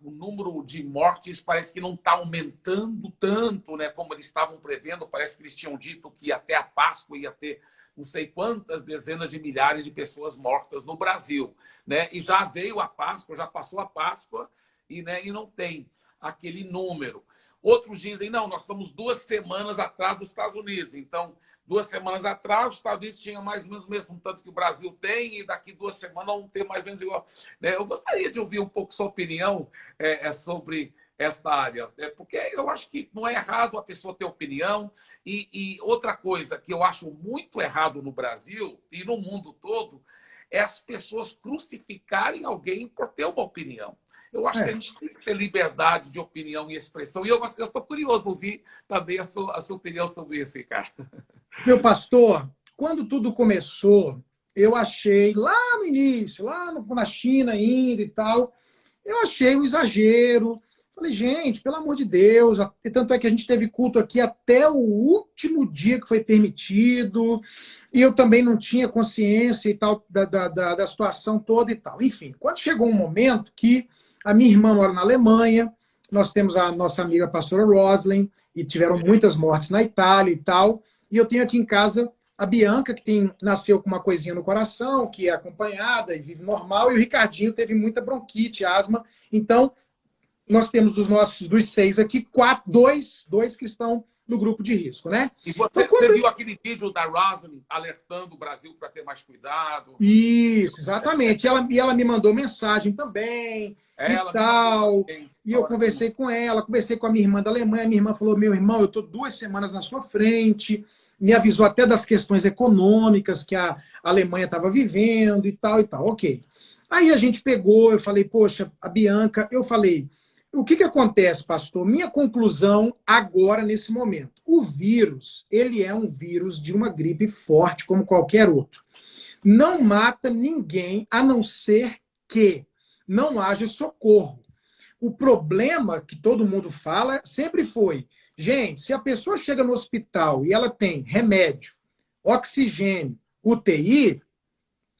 o número de mortes parece que não está aumentando tanto, né? Como eles estavam prevendo. Parece que eles tinham dito que até a Páscoa ia ter não sei quantas dezenas de milhares de pessoas mortas no Brasil, né? E já veio a Páscoa, já passou a Páscoa e não tem aquele número. Outros dizem, não, nós estamos 2 semanas atrás dos Estados Unidos. Então, 2 semanas atrás, os Estados Unidos tinham mais ou menos o mesmo tanto que o Brasil tem, e daqui 2 semanas vão ter mais ou menos igual. Eu gostaria de ouvir um pouco sua opinião sobre esta área, porque eu acho que não é errado a pessoa ter opinião. E outra coisa que eu acho muito errado no Brasil e no mundo todo é as pessoas crucificarem alguém por ter uma opinião. Eu acho que a gente tem que ter liberdade de opinião e expressão. E eu estou curioso ouvir também a sua opinião sobre isso, Ricardo. Meu pastor, quando tudo começou, eu achei, lá no início, na China ainda e tal, eu achei um exagero. Falei, gente, pelo amor de Deus, e tanto é que a gente teve culto aqui até o último dia que foi permitido, e eu também não tinha consciência e tal da situação toda e tal. Enfim, quando chegou um momento que a minha irmã mora na Alemanha, nós temos a nossa amiga a pastora Roslyn, e tiveram muitas mortes na Itália e tal, e eu tenho aqui em casa a Bianca, que nasceu com uma coisinha no coração, que é acompanhada e vive normal, e o Ricardinho teve muita bronquite, asma, então nós temos dos 6 aqui, dois que estão no grupo de risco, né? E Então, você viu aquele vídeo da Rosalind alertando o Brasil para ter mais cuidado? Isso, exatamente. E ela me mandou mensagem também e Ela me mandou tal. também. E eu conversei com ela, conversei com a minha irmã da Alemanha. Minha irmã falou: meu irmão, eu estou 2 semanas na sua frente. Me avisou até das questões econômicas que a Alemanha estava vivendo e tal e tal. Ok. Aí a gente pegou, eu falei, poxa, a Bianca, eu falei, o que acontece, pastor? Minha conclusão agora, nesse momento. O vírus, ele é um vírus de uma gripe forte, como qualquer outro. Não mata ninguém, a não ser que não haja socorro. O problema que todo mundo fala sempre foi, gente, se a pessoa chega no hospital e ela tem remédio, oxigênio, UTI,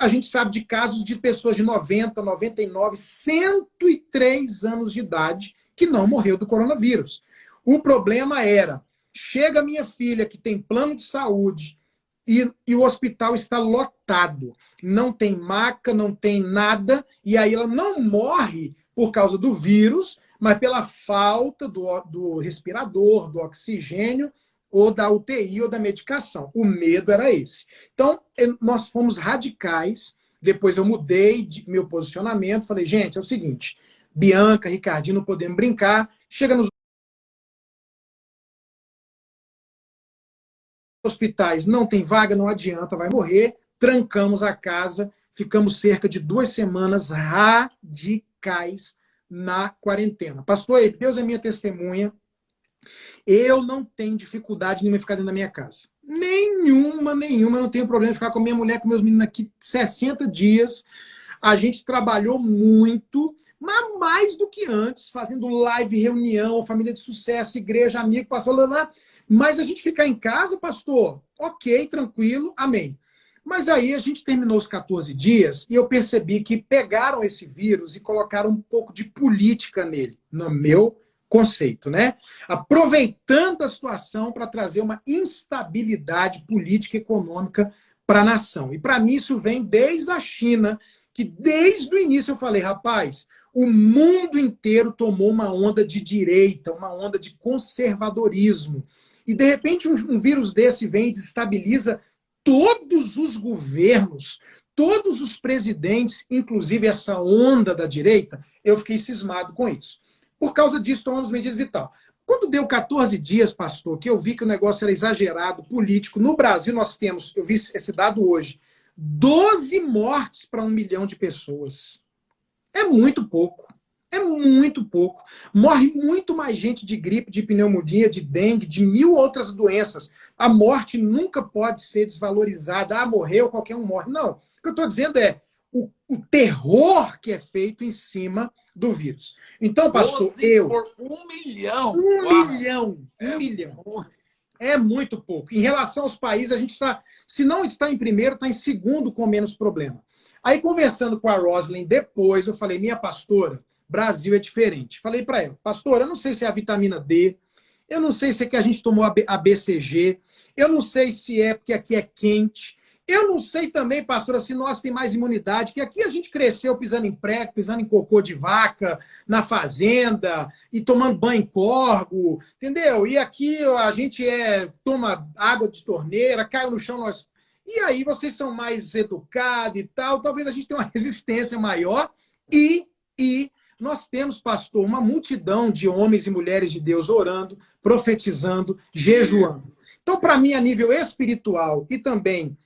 a gente sabe de casos de pessoas de 90, 99, 103 anos de idade que não morreu do coronavírus. O problema era, chega minha filha que tem plano de saúde e o hospital está lotado, não tem maca, não tem nada, e aí ela não morre por causa do vírus, mas pela falta do respirador, do oxigênio, ou da UTI ou da medicação. O medo era esse. Então, nós fomos radicais. Depois eu mudei meu posicionamento. Falei, gente, é o seguinte, Bianca, Ricardinho, não podemos brincar. Chega nos hospitais, não tem vaga, não adianta, vai morrer. Trancamos a casa. Ficamos cerca de 2 semanas radicais na quarentena. Pastor, Deus é minha testemunha. Eu não tenho dificuldade nenhuma em ficar dentro da minha casa. Nenhuma. Eu não tenho problema de ficar com a minha mulher, com meus meninos aqui 60 dias. A gente trabalhou muito, mas mais do que antes, fazendo live, reunião, família de sucesso, igreja, amigo, pastor, lá. Mas a gente ficar em casa, pastor, ok, tranquilo, amém. Mas aí a gente terminou os 14 dias e eu percebi que pegaram esse vírus e colocaram um pouco de política nele, no meu conceito, né? Aproveitando a situação para trazer uma instabilidade política e econômica para a nação. E para mim isso vem desde a China, que desde o início eu falei, rapaz, o mundo inteiro tomou uma onda de direita, uma onda de conservadorismo. E de repente um vírus desse vem e desestabiliza todos os governos, todos os presidentes, inclusive essa onda da direita. Eu fiquei cismado com isso. Por causa disso, tomamos medidas e tal. Quando deu 14 dias, pastor, que eu vi que o negócio era exagerado, político, no Brasil nós temos, eu vi esse dado hoje, 12 mortes para 1 milhão de pessoas. É muito pouco. É muito pouco. Morre muito mais gente de gripe, de pneumonia, de dengue, de 1000 outras doenças. A morte nunca pode ser desvalorizada. Ah, morreu, qualquer um morre. Não. O que eu estou dizendo é o terror que é feito em cima do vírus. Então, pastor, 12 por 1 milhão. 1 Uau. milhão. 1 milhão. É muito pouco. Em relação aos países, a gente está, se não está em primeiro, está em segundo com menos problema. Aí, conversando com a Roslyn depois, eu falei, minha pastora, Brasil é diferente. Falei para ela, pastora, eu não sei se é a vitamina D, eu não sei se é que a gente tomou a BCG, eu não sei se é porque aqui é quente, eu não sei também, pastora, se nós tem mais imunidade, que aqui a gente cresceu pisando em prego, pisando em cocô de vaca, na fazenda, e tomando banho em corgo, entendeu? E aqui a gente toma água de torneira, cai no chão, nós... E aí vocês são mais educados e tal, talvez a gente tenha uma resistência maior, e nós temos, pastor, uma multidão de homens e mulheres de Deus orando, profetizando, jejuando. Então, para mim, a nível espiritual e também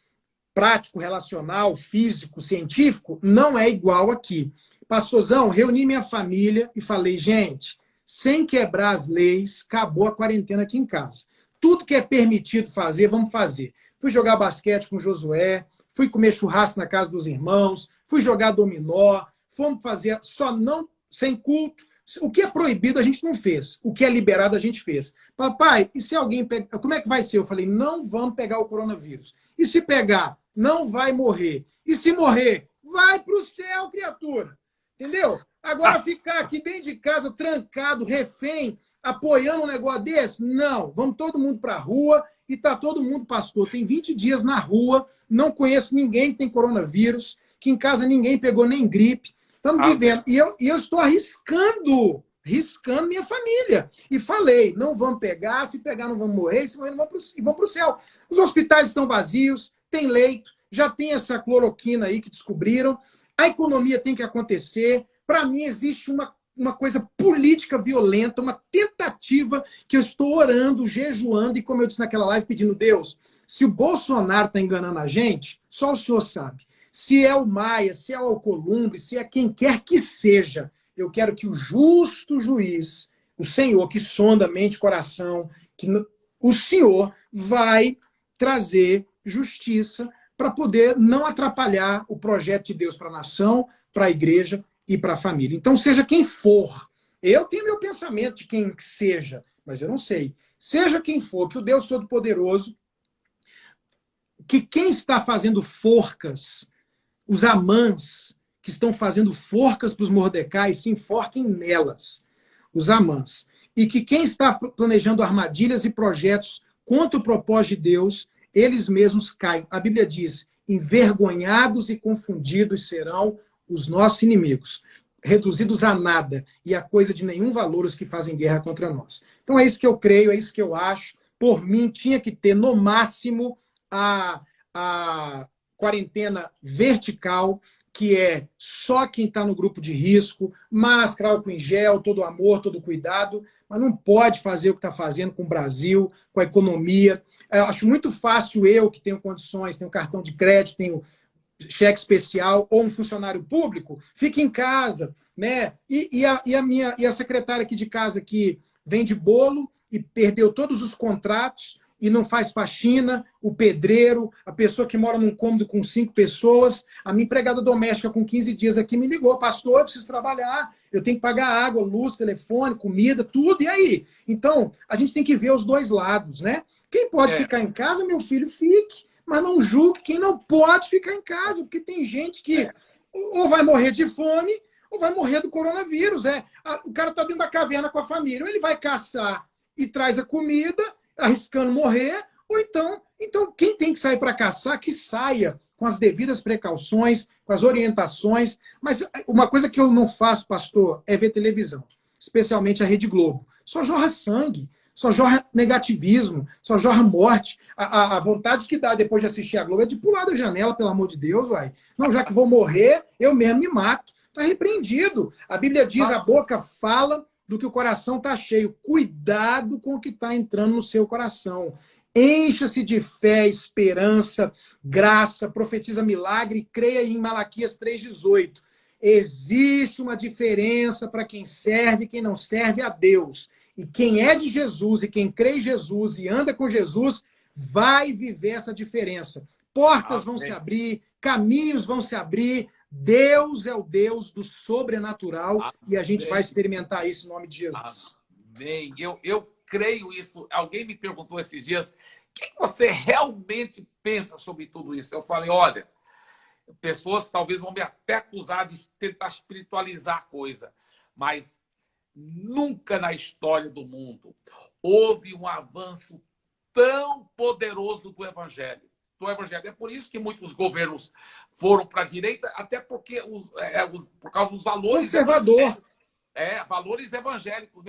prático, relacional, físico, científico, não é igual aqui. Pastorzão, reuni minha família e falei, gente, sem quebrar as leis, acabou a quarentena aqui em casa. Tudo que é permitido fazer, vamos fazer. Fui jogar basquete com o Josué, fui comer churrasco na casa dos irmãos, fui jogar dominó, fomos fazer, só não sem culto, O que é proibido a gente não fez. O que é liberado a gente fez. Papai, e se alguém pegar... Como é que vai ser? Eu falei, não vamos pegar o coronavírus. E se pegar, não vai morrer. E se morrer, vai para o céu, criatura. Entendeu? Agora ficar aqui dentro de casa, trancado, refém, apoiando um negócio desse? Não. Vamos todo mundo para a rua e tá todo mundo, pastor, tem 20 dias na rua, não conheço ninguém que tem coronavírus, que em casa ninguém pegou nem gripe. Estamos vivendo. E eu estou riscando minha família. E falei, não vamos pegar, se pegar não vamos morrer, se morrer não vamos para o céu. Os hospitais estão vazios, tem leito, já tem essa cloroquina aí que descobriram, a economia tem que acontecer. Para mim, existe uma coisa política violenta, uma tentativa que eu estou orando, jejuando, e como eu disse naquela live, pedindo, Deus, se o Bolsonaro está enganando a gente, só o Senhor sabe. Se é o Maia, se é o Alcolumbre, se é quem quer que seja, eu quero que o justo juiz, o Senhor que sonda mente e coração, o Senhor vai trazer justiça para poder não atrapalhar o projeto de Deus para a nação, para a igreja e para a família. Então, seja quem for, eu tenho meu pensamento de quem seja, mas eu não sei. Seja quem for, que o Deus Todo-Poderoso, que quem está fazendo forcas, os Amãs que estão fazendo forcas para os Mordecais, se enforquem nelas, os Amãs. E que quem está planejando armadilhas e projetos contra o propósito de Deus, eles mesmos caem. A Bíblia diz, envergonhados e confundidos serão os nossos inimigos, reduzidos a nada e a coisa de nenhum valor os que fazem guerra contra nós. Então é isso que eu creio, é isso que eu acho. Por mim, tinha que ter, no máximo, a quarentena vertical, que é só quem está no grupo de risco, máscara, álcool em gel, todo amor, todo cuidado, mas não pode fazer o que está fazendo com o Brasil, com a economia. Eu acho muito fácil eu, que tenho condições, tenho cartão de crédito, tenho cheque especial, ou um funcionário público, fica em casa, né? E a secretária aqui de casa que vende bolo e perdeu todos os contratos e não faz faxina, o pedreiro, a pessoa que mora num cômodo com 5 pessoas, a minha empregada doméstica com 15 dias aqui me ligou, pastor, eu preciso trabalhar, eu tenho que pagar água, luz, telefone, comida, tudo, e aí? Então, a gente tem que ver os dois lados, né? Quem pode ficar em casa, meu filho, fique, mas não julgue quem não pode ficar em casa, porque tem gente que ou vai morrer de fome ou vai morrer do coronavírus. O cara está dentro da caverna com a família, ou ele vai caçar e traz a comida, arriscando morrer, ou então quem tem que sair para caçar, que saia com as devidas precauções, com as orientações. Mas uma coisa que eu não faço, pastor, é ver televisão, especialmente a Rede Globo. Só jorra sangue, só jorra negativismo, só jorra morte. A vontade que dá depois de assistir a Globo é de pular da janela, pelo amor de Deus, uai. Não, já que vou morrer, eu mesmo me mato. Está repreendido. A Bíblia diz, a boca fala do que o coração está cheio. Cuidado com o que está entrando no seu coração. Encha-se de fé, esperança, graça, profetiza milagre e creia em Malaquias 3,18. Existe uma diferença para quem serve e quem não serve a Deus. E quem é de Jesus e quem crê em Jesus e anda com Jesus vai viver essa diferença. Portas vão se abrir, caminhos vão se abrir. Deus é o Deus do sobrenatural e a gente vai experimentar isso em nome de Jesus. Amém. Eu creio isso. Alguém me perguntou esses dias, o que você realmente pensa sobre tudo isso? Eu falei, olha, pessoas talvez vão me até acusar de tentar espiritualizar a coisa, mas nunca na história do mundo houve um avanço tão poderoso do Evangelho. É por isso que muitos governos foram para a direita, até porque por causa dos valores conservador. Valores evangélicos.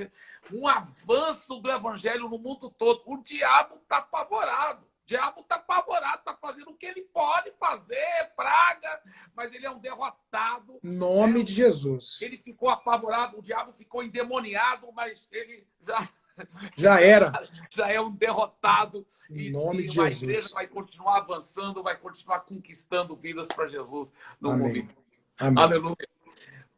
Um avanço do Evangelho no mundo todo. O diabo está apavorado. O diabo está apavorado, está fazendo o que ele pode fazer, praga, mas ele é um derrotado. Em nome de Jesus. Ele ficou apavorado, o diabo ficou endemoniado, mas ele já era. Já é um derrotado. Em nome de a Jesus. igreja vai continuar avançando, vai continuar conquistando vidas para Jesus no movimento. Amém. Aleluia.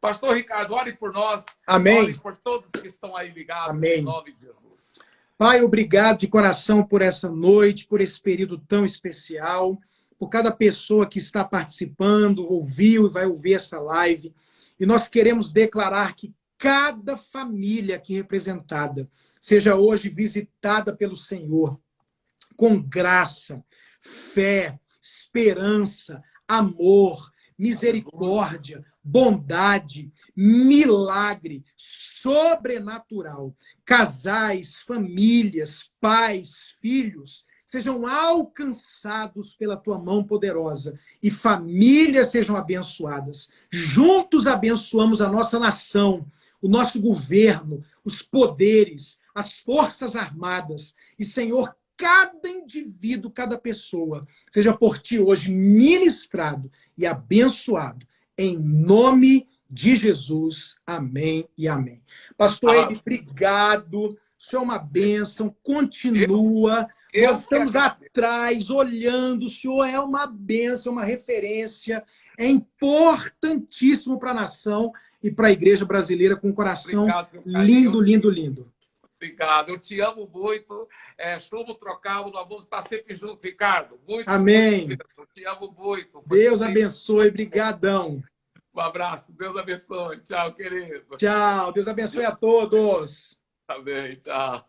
Pastor Ricardo, ore por nós. Amém. Ore por todos que estão aí ligados. Amém. Em nome de Jesus. Pai, obrigado de coração por essa noite, por esse período tão especial, por cada pessoa que está participando, ouviu e vai ouvir essa live. E nós queremos declarar que cada família aqui representada seja hoje visitada pelo Senhor com graça, fé, esperança, amor, misericórdia, bondade, milagre, sobrenatural. Casais, famílias, pais, filhos, sejam alcançados pela tua mão poderosa e famílias sejam abençoadas. Juntos abençoamos a nossa nação, o nosso governo, os poderes, as forças armadas. E, Senhor, cada indivíduo, cada pessoa, seja por ti hoje ministrado e abençoado. Em nome de Jesus. Amém e amém. Pastor Eide, obrigado. O Senhor é uma bênção. Continua. Nós estamos atrás, olhando. O Senhor é uma bênção, uma referência. É importantíssimo para a nação e para a igreja brasileira, com um coração lindo, lindo, lindo. Obrigado, eu te amo muito. Somos trocados, nós vamos estar sempre juntos, Ricardo. Muito, amém. Muito, eu te amo muito. Deus abençoe, brigadão. Um abraço, Deus abençoe. Tchau, querido. Tchau, Deus abençoe a todos. Amém, tchau.